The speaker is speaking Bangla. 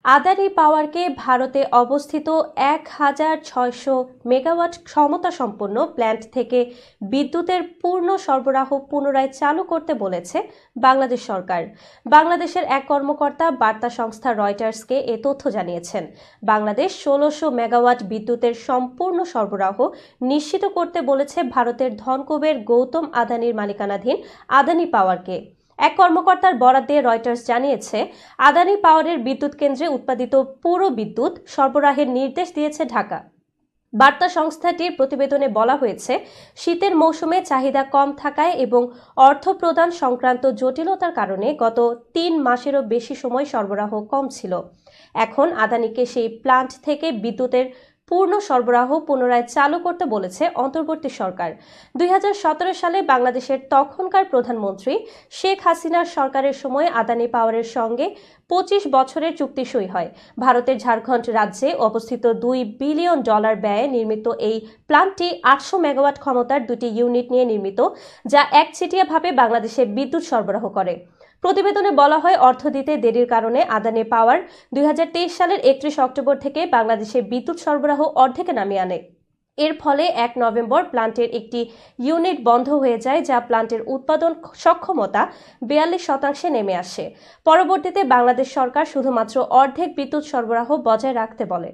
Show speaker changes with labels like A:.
A: আদানি পাওয়ারকে ভারতে অবস্থিত ১,৬০০ মেগাওয়াট ক্ষমতাসম্পন্ন প্ল্যান্ট থেকে বিদ্যুতের পূর্ণ সরবরাহ পুনরায় চালু করতে বলেছে বাংলাদেশ সরকার। বাংলাদেশের এক কর্মকর্তা বার্তা সংস্থা রয়টার্সকে এ তথ্য জানিয়েছেন। বাংলাদেশ ১৬০০ মেগাওয়াট বিদ্যুতের সম্পূর্ণ সরবরাহ নিশ্চিত করতে বলেছে ভারতের ধনকুবের গৌতম আদানির মালিকানাধীন আদানি পাওয়ারকে। এক কর্মকর্তার বরাত দিয়ে রয়টার্স জানিয়েছে, আদানি পাওয়ারের বিদ্যুৎ কেন্দ্রে উৎপাদিত পুরো বিদ্যুৎ সরবরাহের নির্দেশ দিয়েছে ঢাকা। বার্তা সংস্থাটির প্রতিবেদনে বলা হয়েছে, শীতের মৌসুমে চাহিদা কম থাকায় এবং অর্থ প্রদান সংক্রান্ত জটিলতার কারণে গত ৩ মাসেরও বেশি সময় সরবরাহ কম ছিল। এখন আদানিকে সেই প্ল্যান্ট থেকে বিদ্যুতের পূর্ণ সরবরাহ পুনরায় চালু করতে বলেছে অন্তর্বর্তী সরকার। ২০১৭ সালে বাংলাদেশের তখনকার প্রধানমন্ত্রী শেখ হাসিনার সরকারের সময় আদানি পাওয়ারের সঙ্গে ২৫ বছরের চুক্তি সই হয়। ভারতের ঝাড়খণ্ড রাজ্যে অবস্থিত $২ বিলিয়ন ব্যয়ে নির্মিত এই প্ল্যান্টটি ৮০০ মেগাওয়াট ক্ষমতার ২টি ইউনিট নিয়ে নির্মিত, যা একচেটিয়াভাবে বাংলাদেশে বিদ্যুৎ সরবরাহ করে। প্রতিবেদনে বলা হয়, অর্থ দিতে দেরির কারণে আদানি পাওয়ার ২০২৩ সালের ৩১ অক্টোবর থেকে বাংলাদেশে বিদ্যুৎ সরবরাহ অর্ধেকে নামিয়ে আনে। এর ফলে ১ নভেম্বর প্ল্যান্টের একটি ইউনিট বন্ধ হয়ে যায়, যা প্ল্যান্টের উৎপাদন সক্ষমতা ৪২% নেমে আসে। পরবর্তীতে বাংলাদেশ সরকার শুধুমাত্র অর্ধেক বিদ্যুৎ সরবরাহ বজায় রাখতে বলে।